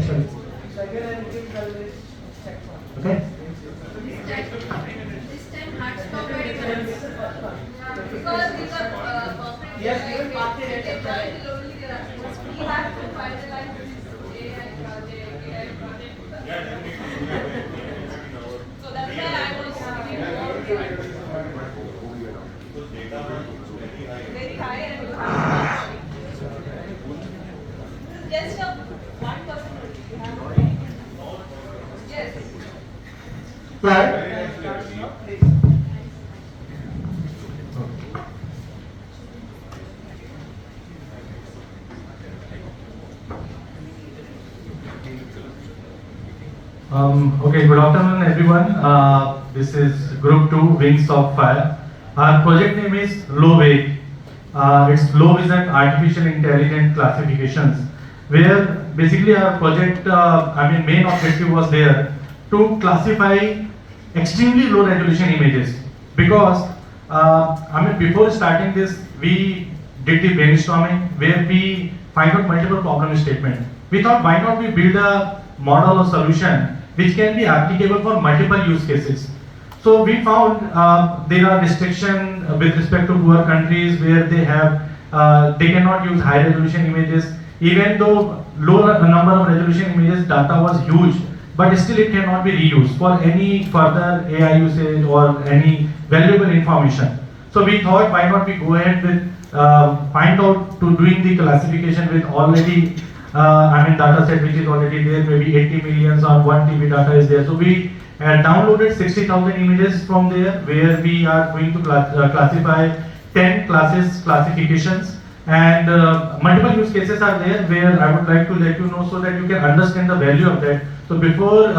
Sorry. Okay. This time hard stop very well. Because these are perfect. Yes, we have to finalize this AI project. So that's why I was giving very high and just a 1%. Yes. Right. Okay, good afternoon everyone. This is Group 2 Wings of Fire. Our project name is LOW-WAIT. It's Low Vision Artificial Intelligence Classifications, where basically our project, main objective was there to classify extremely low resolution images. Because, before starting this, we did the brainstorming where we find out multiple problem statements. We thought, why not we build a model or solution which can be applicable for multiple use cases. So we found there are restrictions with respect to poor countries where they cannot use high resolution images. Even though low number of resolution images data was huge, but still it cannot be reused for any further AI usage or any valuable information. So we thought, why not we go ahead with find out to doing the classification with already data set which is already there, maybe 80 millions or 1 TB data is there. So we downloaded 60,000 images from there, where we are going to classify 10 classes classifications, and multiple use cases are there where I would like to let you know so that you can understand the value of that. So before,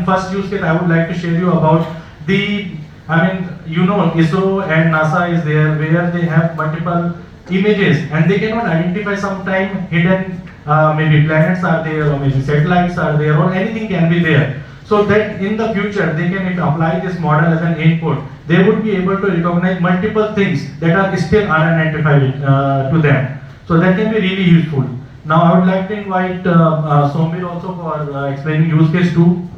first use case I would like to share you about the, ISRO and NASA is there where they have multiple images and they cannot identify sometime hidden maybe planets are there or maybe satellites are there or anything can be there. So that in the future they can, if apply this model as an input, they would be able to recognize multiple things that are still unidentified to them. So that can be really useful. Now I would like to invite Somir also for explaining use case 2.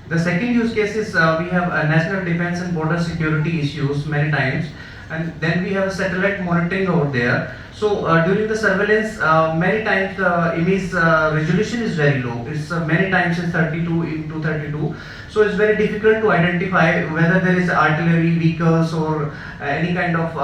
The second use case is we have national defense and border security issues many times, and then we have satellite monitoring over there. So during the surveillance, many times the image resolution is very low. It's many times in 32 into 32. So it's very difficult to identify whether there is artillery vehicles or any kind of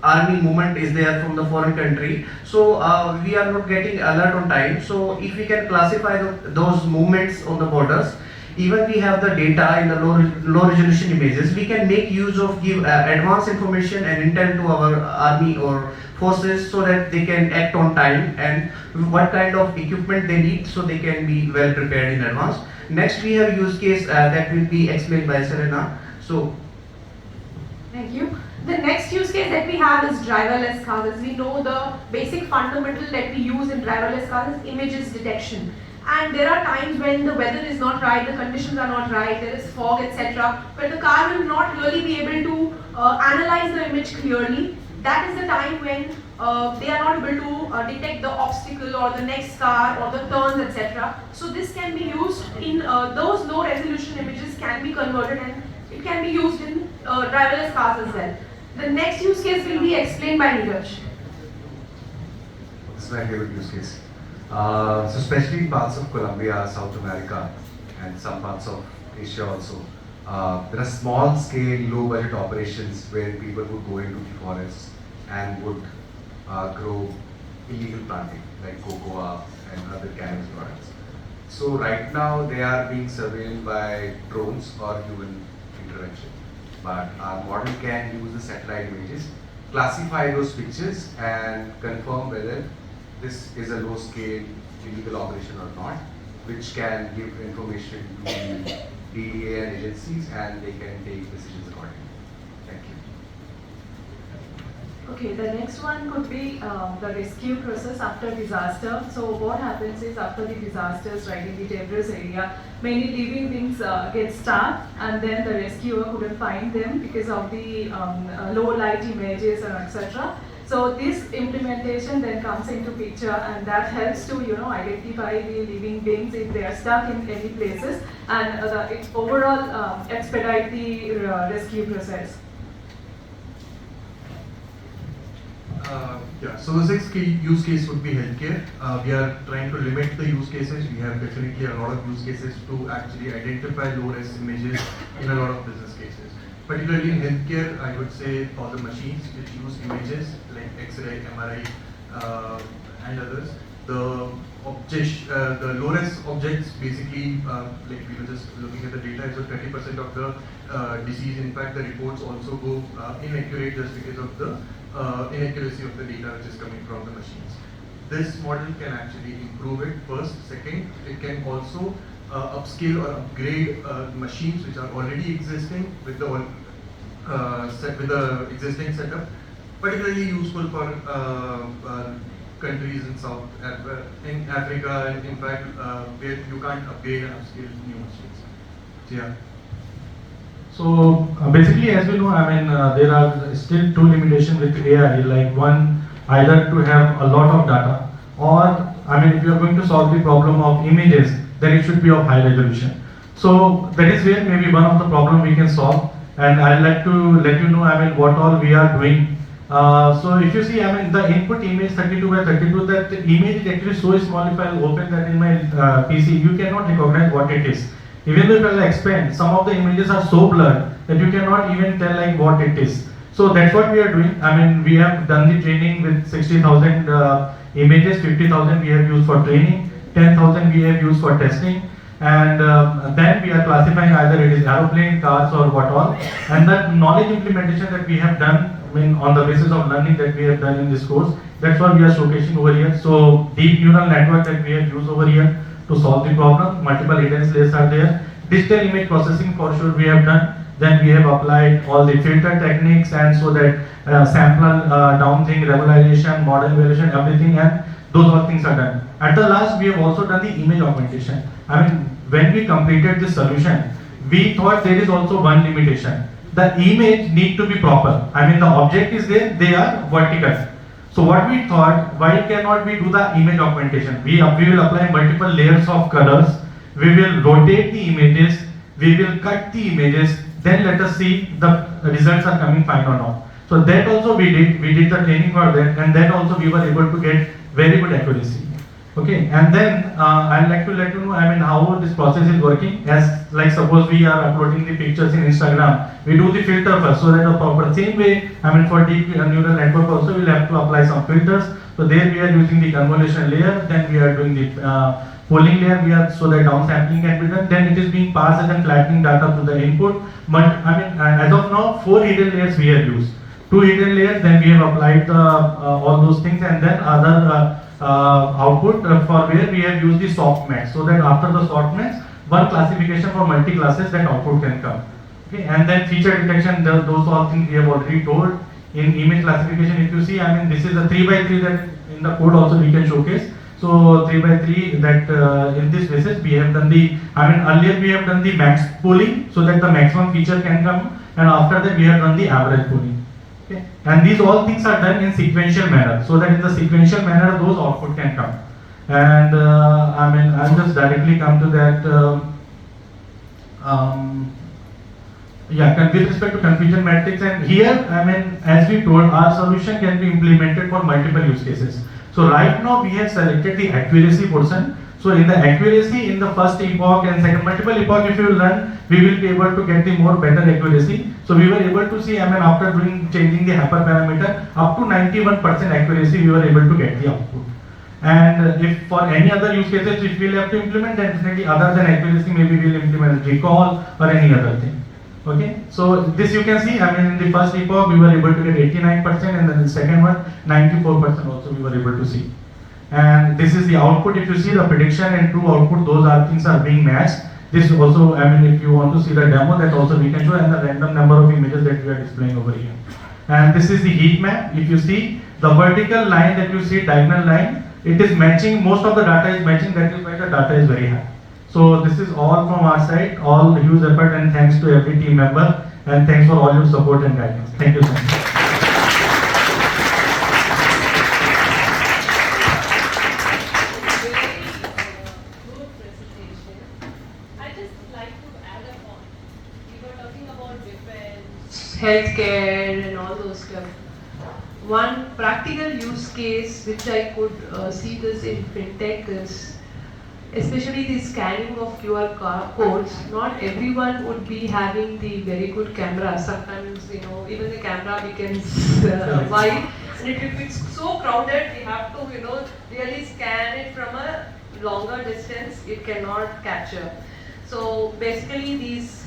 army movement is there from the foreign country. So we are not getting alert on time. So if we can classify those movements on the borders, even we have the data in the low resolution images, we can make use of give advanced information and intel to our army or forces so that they can act on time and what kind of equipment they need so they can be well prepared in advance. Next we have use case that will be explained by Serena. So thank you. The next use case that we have is driverless cars. As we know, the basic fundamental that we use in driverless cars is images detection. And there are times when the weather is not right, the conditions are not right, there is fog, etc. But the car will not really be able to analyze the image clearly. That is the time when they are not able to detect the obstacle or the next car or the turns, etc. So this can be used in those low resolution images can be converted and it can be used in driverless cars as well. The next use case will be explained by Neeraj. This is my favorite use case. So especially in parts of Colombia, South America, and some parts of Asia also, there are small scale, low budget operations where people would go into the forest and would grow illegal planting like cocoa and other cannabis products. So right now they are being surveilled by drones or human intervention. But our model can use the satellite images, classify those pictures and confirm whether this is a low scale illegal operation or not, which can give information to the DDA and agencies and they can take decisions accordingly. Thank you. Okay, the next one could be the rescue process after disaster. So what happens is after the disasters, right, in the Tabriz area, many living things get stuck and then the rescuer couldn't find them because of the low light images and etc. So this implementation then comes into picture, and that helps to identify the living beings if they are stuck in any places, and it overall expedite the rescue process. Yeah, so the sixth key use case would be healthcare. We are trying to limit the use cases. We have definitely a lot of use cases to actually identify low-res images in a lot of business cases. Particularly in healthcare, I would say all the machines which use images like X-ray, MRI, and others. The low-res objects basically, like we were just looking at the data, is 20% of the disease. In fact, the reports also go inaccurate just because of the inaccuracy of the data which is coming from the machines. This model can actually improve it first. Second, it can also upscale or upgrade machines which are already existing with the existing setup, particularly useful for countries in in Africa, and in fact where you can't upgrade and upscale new machines. So, yeah. So basically, as we know, there are still two limitations with AI. Like one, either to have a lot of data, or if you are going to solve the problem of images, then it should be of high resolution. So that is where maybe one of the problem we can solve. And I'd like to let you know, what all we are doing. So if you see, the input image 32 by 32, that the image is actually so small. If I'll open that in my PC, you cannot recognize what it is. Even though if I'll expand, some of the images are so blurred that you cannot even tell like what it is. So that's what we are doing. We have done the training with 60,000 images, 50,000 we have used for training, 10,000 we have used for testing, and then we are classifying either it is aeroplane, cars, or what all. And that knowledge implementation that we have done, on the basis of learning that we have done in this course, that's what we are showcasing over here. So deep neural network that we have used over here to solve the problem. Multiple hidden layers are there. Digital image processing for sure we have done. Then we have applied all the filter techniques, and so that sample downthink, regularization, model evaluation, everything, and those all things are done. At the last, we have also done the image augmentation. When we completed this solution, we thought there is also one limitation. The image need to be proper. The object is there, they are vertical. So what we thought, why cannot we do the image augmentation? We will apply multiple layers of colors, we will rotate the images, we will cut the images, then let us see the results are coming fine or not. So that also we did the training for that, and then also we were able to get very good accuracy. Okay, and then I'd like to let you know how this process is working. As like suppose we are uploading the pictures in Instagram, we do the filter first, so that the proper same way for deep neural network also we'll have to apply some filters. So there we are using the convolution layer, then we are doing the polling layer, so that downsampling can be done. Then it is being passed as a flattening data to the input. But as of now, 4 hidden layers we have used. 2 hidden layers, then we have applied all those things, and then other output for where we have used the softmax, so that after the softmax, one classification for multi-classes, that output can come. Okay, and then feature detection, those all things we have already told. In image classification, if you see, this is a 3x3 that in the code also we can showcase. So 3x3 that in this basis we have done the, earlier we have done the max pooling, so that the maximum feature can come, and after that we have done the average pooling. Okay. And these all things are done in sequential manner, so that in the sequential manner those output can come. And I'll just directly come to that. With respect to confusion matrix, and here as we told, our solution can be implemented for multiple use cases. So right now we have selected the accuracy portion. So in the accuracy, in the first epoch and second multiple epoch, if you run, we will be able to get the more better accuracy. So we were able to see, after changing the hyperparameter, up to 91% accuracy, we were able to get the output. And if for any other use cases which we'll have to implement, then definitely other than accuracy, maybe we'll implement recall or any other thing. Okay, so this you can see, in the first epoch we were able to get 89%, and then the second one 94% also we were able to see. And this is the output. If you see the prediction and true output, those are things are being matched. This also, if you want to see the demo, that also we can show, and the random number of images that we are displaying over here. And this is the heat map. If you see the vertical line that you see, diagonal line, it is matching, most of the data is matching, that is why the data is very high. So this is all from our side, all huge effort, and thanks to every team member, and thanks for all your support and guidance. Thank you so much. healthcare and all those stuff. One practical use case which I could see this in fintech is especially the scanning of QR codes. Not everyone would be having the very good camera. Sometimes, you know, even the camera becomes wide. And if it's so crowded, we have to, you know, really scan it from a longer distance. It cannot capture. So basically these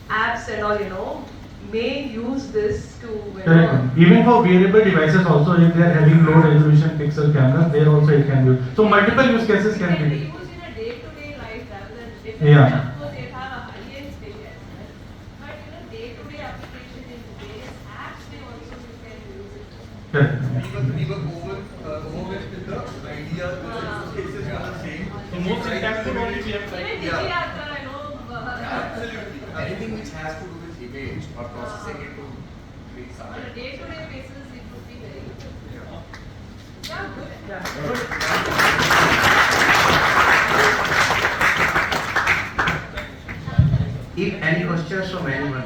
apps and all, you know, may use this to, you know, Correct. Even for wearable devices also, if they are having low resolution pixel cameras, there also it can be used. So multiple use cases it can can be be. used in a day-to-day life rather than Yeah. Of course, they have a high-end thing as well. But you know, day-to-day application in various apps, they also you can use it. Correct. We were overwhelmed with the idea that the use cases are the same. So most impactful only we have Even Yeah. Digiyatra, I know. Absolutely. Anything which has to do with image or processing it to create On a something. day-to-day basis, it would be very good. Yeah, good. If any questions from anyone?